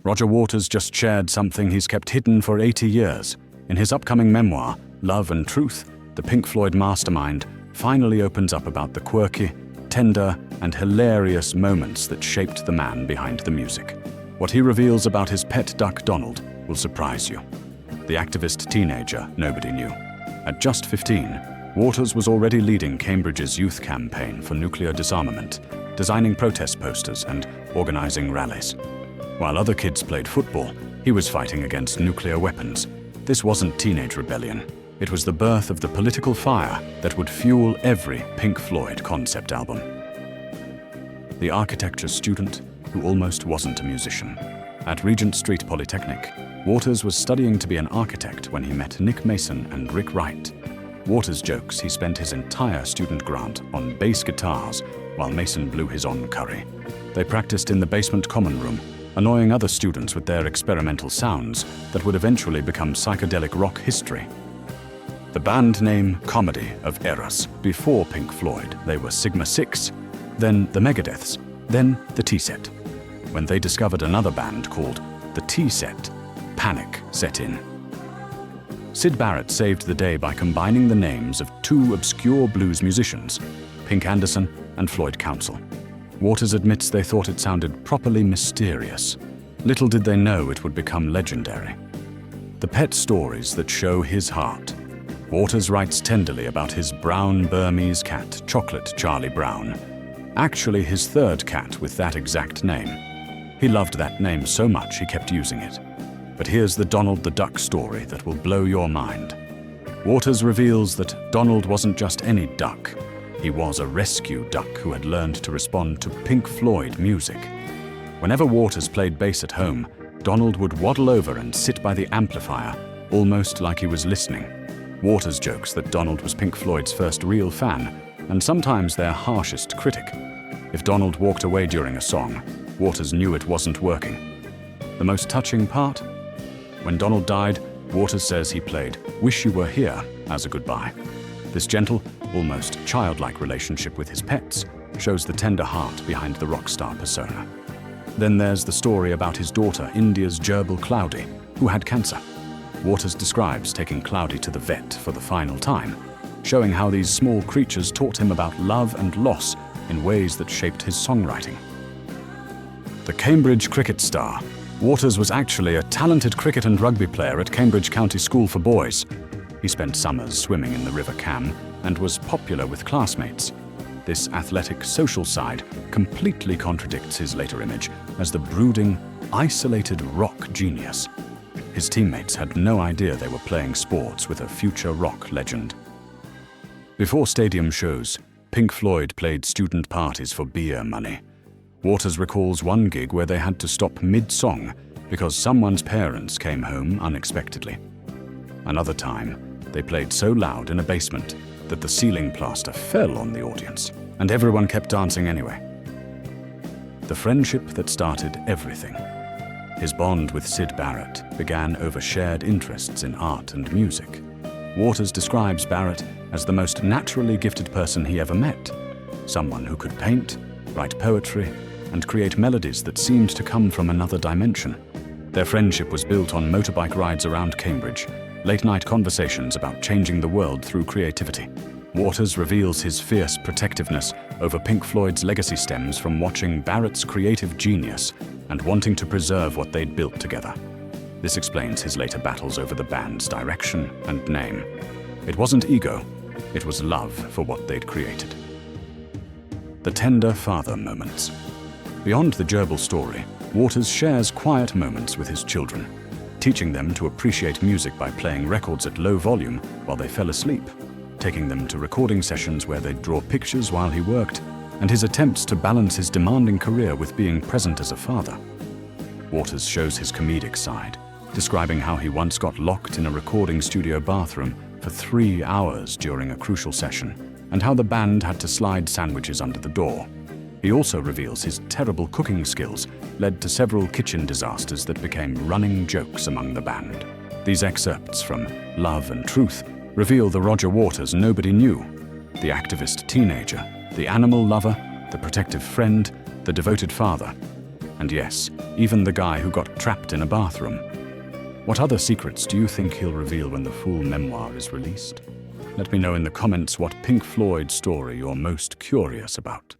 Roger Waters just shared something he's kept hidden for 80 years. In his upcoming memoir, Love and Truth, the Pink Floyd mastermind finally opens up about the quirky, tender, and hilarious moments that shaped the man behind the music. What he reveals about his pet duck Donald will surprise you. The activist teenager nobody knew. At just 15, Waters was already leading Cambridge's youth campaign for nuclear disarmament, designing protest posters and organizing rallies. While other kids played football, he was fighting against nuclear weapons. This wasn't teenage rebellion. It was the birth of the political fire that would fuel every Pink Floyd concept album. The architecture student who almost wasn't a musician. At Regent Street Polytechnic, Waters was studying to be an architect when he met Nick Mason and Rick Wright. Waters jokes he spent his entire student grant on bass guitars while Mason blew his own curry. They practiced in the basement common room, annoying other students with their experimental sounds that would eventually become psychedelic rock history. The band name Comedy of Errors. Before Pink Floyd, they were Sigma 6, then the Megadeths, then the T-Set. When they discovered another band called the T-Set, panic set in. Syd Barrett saved the day by combining the names of two obscure blues musicians, Pink Anderson and Floyd Council. Waters admits they thought it sounded properly mysterious. Little did they know it would become legendary. The pet stories that show his heart. Waters writes tenderly about his brown Burmese cat, Chocolate Charlie Brown, actually his third cat with that exact name. He loved that name so much he kept using it. But here's the Donald the Duck story that will blow your mind. Waters reveals that Donald wasn't just any duck. He was a rescue duck who had learned to respond to Pink Floyd music. Whenever Waters played bass at home, Donald would waddle over and sit by the amplifier, almost like he was listening. Waters jokes that Donald was Pink Floyd's first real fan, and sometimes their harshest critic. If Donald walked away during a song, Waters knew it wasn't working. The most touching part? When Donald died, Waters says he played "Wish You Were Here" as a goodbye. This gentle, almost childlike relationship with his pets shows the tender heart behind the rock star persona. Then there's the story about his daughter, India's gerbil Cloudy, who had cancer. Waters describes taking Cloudy to the vet for the final time, showing how these small creatures taught him about love and loss in ways that shaped his songwriting. The Cambridge cricket star. Waters was actually a talented cricket and rugby player at Cambridge County School for Boys. He spent summers swimming in the River Cam and was popular with classmates. This athletic social side completely contradicts his later image as the brooding, isolated rock genius. His teammates had no idea they were playing sports with a future rock legend. Before stadium shows, Pink Floyd played student parties for beer money. Waters recalls one gig where they had to stop mid-song because someone's parents came home unexpectedly. Another time, they played so loud in a basement that the ceiling plaster fell on the audience, and everyone kept dancing anyway. The friendship that started everything. His bond with Syd Barrett began over shared interests in art and music. Waters describes Barrett as the most naturally gifted person he ever met, someone who could paint, write poetry, and create melodies that seemed to come from another dimension. Their friendship was built on motorbike rides around Cambridge, late-night conversations about changing the world through creativity. Waters reveals his fierce protectiveness over Pink Floyd's legacy stems from watching Barrett's creative genius and wanting to preserve what they'd built together. This explains his later battles over the band's direction and name. It wasn't ego, it was love for what they'd created. The tender father moments. Beyond the gerbil story, Waters shares quiet moments with his children, teaching them to appreciate music by playing records at low volume while they fell asleep, taking them to recording sessions where they'd draw pictures while he worked, and his attempts to balance his demanding career with being present as a father. Waters shows his comedic side, describing how he once got locked in a recording studio bathroom for 3 hours during a crucial session, and how the band had to slide sandwiches under the door. He also reveals his terrible cooking skills led to several kitchen disasters that became running jokes among the band. These excerpts from Love and Truth reveal the Roger Waters nobody knew, the activist teenager, the animal lover, the protective friend, the devoted father. And yes, even the guy who got trapped in a bathroom. What other secrets do you think he'll reveal when the full memoir is released? Let me know in the comments what Pink Floyd story you're most curious about.